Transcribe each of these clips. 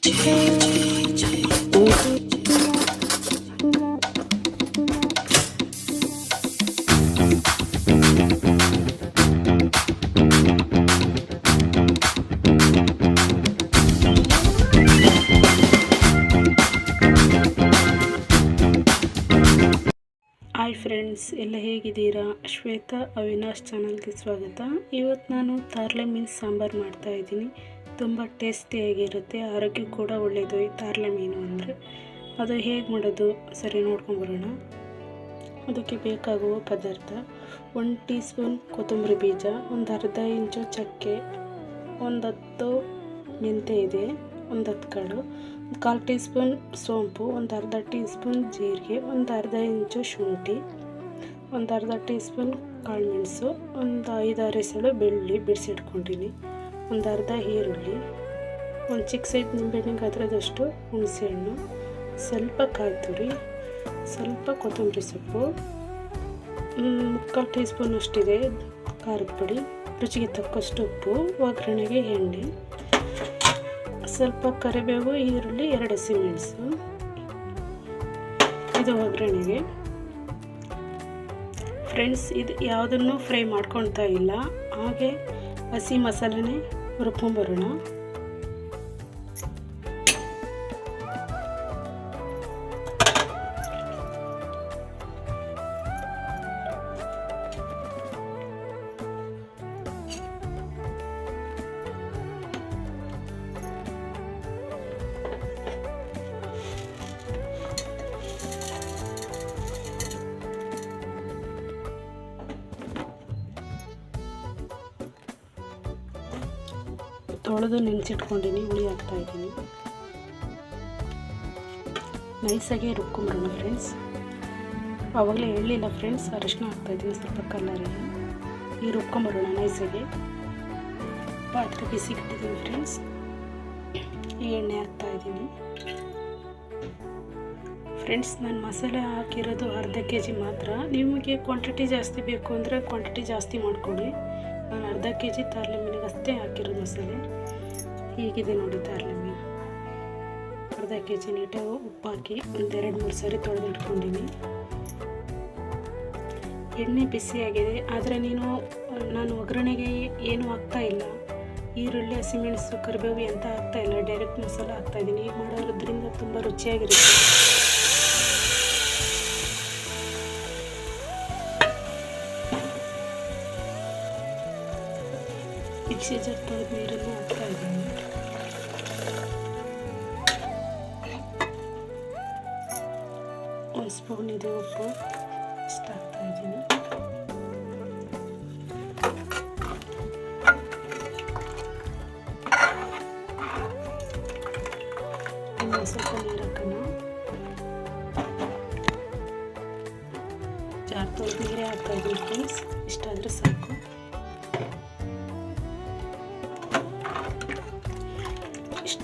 Hi friends, ಎಲ್ಲ ಹೇಗಿದ್ದೀರಾ? ಶ್ವೇತಾ ಅವಿನಾಶ್ ಚಾನಲ್ಗೆ ಸ್ವಾಗತ. ಇವತ್ತು ನಾನು ತಾರ್ಲೆ ಮೀನು ಸಾಂಬಾರು ಮಾಡ್ತಾಯಿದ್ದೀನಿ. ತುಂಬ ಟೇಸ್ಟಿಯಾಗಿರುತ್ತೆ, ಆರೋಗ್ಯ ಕೂಡ ಒಳ್ಳೆಯದು ಈ ತಾರ್ಲೆ ಮೀನು ಅಂದರೆ. ಅದು ಹೇಗೆ ಮಾಡೋದು ಸರಿ ನೋಡ್ಕೊಂಬರೋಣ. ಅದಕ್ಕೆ ಬೇಕಾಗುವ ಪದಾರ್ಥ: 1 ಟೀ ಸ್ಪೂನ್ ಕೊತ್ತಂಬರಿ ಬೀಜ, ಒಂದು ಅರ್ಧ ಇಂಚು ಚಕ್ಕೆ, ಒಂದು 10 ಮೆಂತ್ಯ ಇದೆ, ಒಂದು 10 ಕಾಳು, 1/4 ಟೀ ಸ್ಪೂನ್ ಸೋಂಪು, ಒಂದು ಅರ್ಧ ಟೀ ಸ್ಪೂನ್ ಜೀರಿಗೆ, ಒಂದು ಅರ್ಧ ಇಂಚು ಶುಂಠಿ, ಒಂದು ಅರ್ಧ ಟೀ ಸ್ಪೂನ್ ಕಾಳುಮೆಣಸು, ಒಂದು 5-6 ಎಸಳು ಬೆಳ್ಳುಳ್ಳಿ ಬಿಡಿಸಿಟ್ಕೊಂಡಿನಿ, ಒಂದು ಅರ್ಧ ಈರುಳ್ಳಿ, ಒಂದು ಚಿಕ್ಕ ಸೈಜ್ ನಿಂಬೆಹಣ್ಣಿಗೆ ಅದರದಷ್ಟು ಹುಣಸೆಹಣ್ಣು, ಸ್ವಲ್ಪ ಕಾಯಿ ತುರಿ, ಸ್ವಲ್ಪ ಕೊತ್ತಂಬರಿ ಸೊಪ್ಪು, 1/4 ಟೀ ಸ್ಪೂನ್ ಅಷ್ಟಿದೆ ಖಾರದ ಪುಡಿ, ರುಚಿಗೆ ತಕ್ಕಷ್ಟು ಉಪ್ಪು, ಒಗ್ಗರಣೆಗೆ ಎಣ್ಣೆ, ಸ್ವಲ್ಪ ಕರಿಬೇವು, ಈರುಳ್ಳಿ, 2 ಹಸಿಮೆಣಸು. ಇದು ಒಗ್ಗರಣೆಗೆ. ಫ್ರೆಂಡ್ಸ್, ಇದು ಯಾವುದನ್ನು ಫ್ರೈ ಮಾಡ್ಕೊಳ್ತಾ ಇಲ್ಲ, ಹಾಗೆ ಹಸಿ ಮಸಾಲೆನೇ ಹುರ್ಕೊಂಬರೋಣ. ತೊಳೆದು ನೆನೆಸಿಟ್ಕೊಂಡಿನಿ, ಹುಳಿ ಹಾಕ್ತಾಯಿದ್ದೀನಿ. ನೈಸಾಗೆ ರುಬ್ಕೊಂಬರೋಣ ಫ್ರೆಂಡ್ಸ್. ಆವಾಗಲೇ ಹೇಳಿಲ್ಲ ಫ್ರೆಂಡ್ಸ್, ಅರಿಶಿನ ಹಾಕ್ತಾಯಿದ್ದೀನಿ ಸ್ವಲ್ಪ ಕಲರಿಗೆ. ಈ ರುಬ್ಕೊಂಬರೋಣ ನೈಸಾಗೆ. ಪಾತ್ರೆ ಬಿಸಿಗೆ ಇಟ್ಟಿದ್ದೀನಿ ಫ್ರೆಂಡ್ಸ್. ಈ ಎಣ್ಣೆ ಹಾಕ್ತಾಯಿದ್ದೀನಿ ಫ್ರೆಂಡ್ಸ್. ನಾನು ಮಸಾಲೆ ಹಾಕಿರೋದು ಅರ್ಧ kg ಮಾತ್ರ. ನಿಮಗೆ ಕ್ವಾಂಟಿಟಿ ಜಾಸ್ತಿ ಬೇಕು ಅಂದರೆ ಕ್ವಾಂಟಿಟಿ ಜಾಸ್ತಿ ಮಾಡ್ಕೊಳ್ಳಿ. ನಾನು ಅರ್ಧ kg ತಾರ್ಲೆ ಮೀನಿಗೆ ಅಷ್ಟೇ ಹಾಕಿರೋದು ಮಸಾಲೆ. ಹೀಗಿದೆ ನೋಡಿ ತಾರ್ಲೆ ಮೀನು. ಅರ್ಧ kg ನೀಟಾಗಿ ಉಪ್ಪು ಹಾಕಿ ಒಂದು 2-3 ಸಾರಿ ತೊಳೆದು ಇಟ್ಕೊಂಡಿನಿ. ಎಣ್ಣೆ ಬಿಸಿಯಾಗಿದೆ, ಆದರೆ ನಾನು ಒಗ್ಗರಣೆಗೆ ಏನು ಹಾಕ್ತಾ ಇಲ್ಲ. ಈರುಳ್ಳಿ, ಹಸಿಮೆಣಸು, ಕರಿಬೇವು ಎಂತ ಹಾಕ್ತಾ ಇಲ್ಲ, ಡೈರೆಕ್ಟ್ ಮಸಾಲೆ ಹಾಕ್ತಾಯಿದ್ದೀನಿ. ಈಗ ಮಾಡೋದ್ರಿಂದ ತುಂಬ ರುಚಿಯಾಗಿರುತ್ತೆ. ಮಿಕ್ಸಿ ಜಾರ್ ತೊಳೆದು ನೀರನ್ನು ಹಾಕ್ತಾ ಇದ್ದೀನಿ. ಒಂದು ಸ್ಪೂನ್ ಇದೆ ಉಪ್ಪು, ಇಷ್ಟ ಹಾಕ್ತಾ ಇದ್ದೀನಿ. ಇನ್ನು ಸ್ವಲ್ಪ ನೀರು ಹಾಕೋಣ. ಜಾರ್ ತೊಳೆದು ನೀರೇ ಹಾಕ್ತಾ ಇದ್ದೀನಿ ಫ್ರೆಂಡ್ಸ್. ಇಷ್ಟಾದರೆ ಸಾಕು.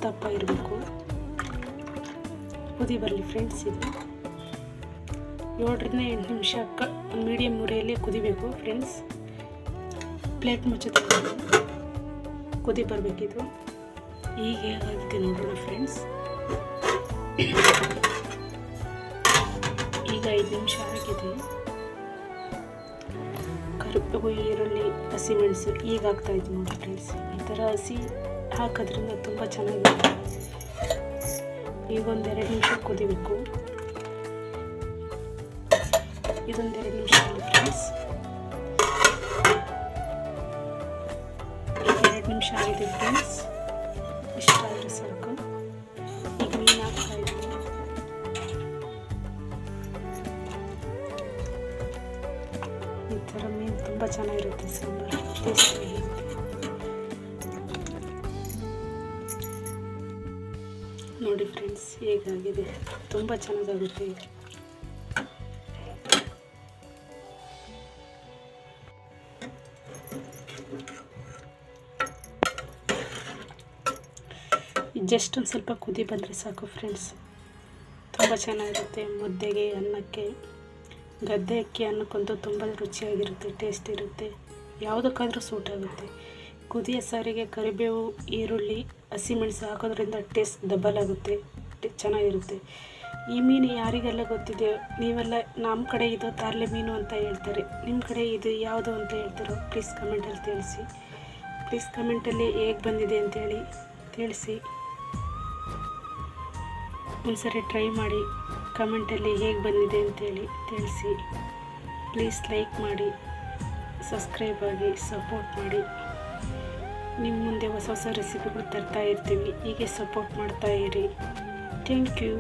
ದಪ್ಪ ಇರಬೇಕು, ಕುದಿ ಬರಲಿ ಫ್ರೆಂಡ್ಸ್. ಇದು 7 ರಿಂದ 8 ನಿಮಿಷ ಮೀಡಿಯಮ್ ಉರಿಯಲ್ಲಿ ಕುದಿಬೇಕು ಫ್ರೆಂಡ್ಸ್. ಪ್ಲೇಟ್ ಮುಚ್ಚುತ್ತೆ, ಕುದಿ ಬರಬೇಕಿದು. ಈಗ ಹೇಗಾಗುತ್ತೆ ನೋಡೋಣ ಫ್ರೆಂಡ್ಸ್. ಈಗ 5 ನಿಮಿಷ ಆಗಿದೆ. ಕರಿಬೇವು, ಈರುಳ್ಳಿ, ಹಸಿಮೆಣಸು ಈಗ ಹಾಕ್ತಾ ಇದ್ದೀನಿ ನೋಡಿ ಫ್ರೆಂಡ್ಸ್. ಈ ಥರ ಹಸಿ ಹಾಕೋದ್ರಿಂದ ತುಂಬ ಚೆನ್ನಾಗಿರುತ್ತೆ. ಈಗ 1-2 ನಿಮಿಷ ಕುದಿಬೇಕು. ಇದೊಂದು 2 ನಿಮಿಷ ಫ್ರೆಂಡ್ಸ್. ಈಗ 2 ನಿಮಿಷ ಆಗಿದೆ ಫ್ರೆಂಡ್ಸ್. ಇಷ್ಟ ಆದರೆ ಸಾಕು. ಈಗ ಮೀನು ಹಾಕ್ತಾ ಇದ್ದೀನಿ. ಈ ಥರ ಮೀನು ತುಂಬ ಚೆನ್ನಾಗಿರುತ್ತೆ ಸಾಂಬಾರು, ಟೇಸ್ಟಿಯಾಗಿರುತ್ತೆ. ನೋಡಿ ಫ್ರೆಂಡ್ಸ್ ಹೇಗಾಗಿದೆ, ತುಂಬ ಚೆನ್ನಾಗಾಗುತ್ತೆ ಇದು. ಜಸ್ಟ್ ಒಂದು ಸ್ವಲ್ಪ ಕುದಿ ಬಂದರೆ ಸಾಕು ಫ್ರೆಂಡ್ಸ್. ತುಂಬ ಚೆನ್ನಾಗಿರುತ್ತೆ. ಮುದ್ದೆಗೆ, ಅನ್ನಕ್ಕೆ, ಗದ್ದೆ ಅಕ್ಕಿ ಅನ್ನಕ್ಕಂತೂ ತುಂಬ ರುಚಿಯಾಗಿರುತ್ತೆ, ಟೇಸ್ಟ್ ಇರುತ್ತೆ. ಯಾವುದಕ್ಕಾದರೂ ಸೂಟ್ ಆಗುತ್ತೆ. ಕುದಿಯ ಸಾರಿಗೆ ಕರಿಬೇವು, ಈರುಳ್ಳಿ, ಹಸಿಮೆಣಸು ಹಾಕೋದ್ರಿಂದ ಟೇಸ್ಟ್ ಡಬಲ್ ಆಗುತ್ತೆ, ಚೆನ್ನಾಗಿರುತ್ತೆ. ಈ ಮೀನು ಯಾರಿಗೆಲ್ಲ ಗೊತ್ತಿದೆ, ನೀವೆಲ್ಲ ನಮ್ಮ ಕಡೆ ಇದು ತಾರ್ಲೆ ಮೀನು ಅಂತ ಹೇಳ್ತಾರೆ, ನಿಮ್ಮ ಕಡೆ ಇದು ಯಾವುದು ಅಂತ ಹೇಳ್ತಾರೋ ಪ್ಲೀಸ್ ಕಮೆಂಟಲ್ಲಿ ತಿಳಿಸಿ. ಪ್ಲೀಸ್ ಕಮೆಂಟಲ್ಲಿ ಹೇಗೆ ಬಂದಿದೆ ಅಂತೇಳಿ ತಿಳಿಸಿ. ಒಂದ್ಸರಿ ಟ್ರೈ ಮಾಡಿ ಕಮೆಂಟಲ್ಲಿ ಹೇಗೆ ಬಂದಿದೆ ಅಂತೇಳಿ ತಿಳಿಸಿ. ಪ್ಲೀಸ್ ಲೈಕ್ ಮಾಡಿ, ಸಬ್ಸ್ಕ್ರೈಬ್ ಆಗಿ, ಸಪೋರ್ಟ್ ಮಾಡಿ. ನಿಮ್ಮ ಮುಂದೆ ಹೊಸ ಹೊಸ ರೆಸಿಪಿಗಳು ತರ್ತಾ ಇರ್ತೀವಿ, ಹೀಗೆ ಸಪೋರ್ಟ್ ಮಾಡ್ತಾ ಇರಿ. Thank you.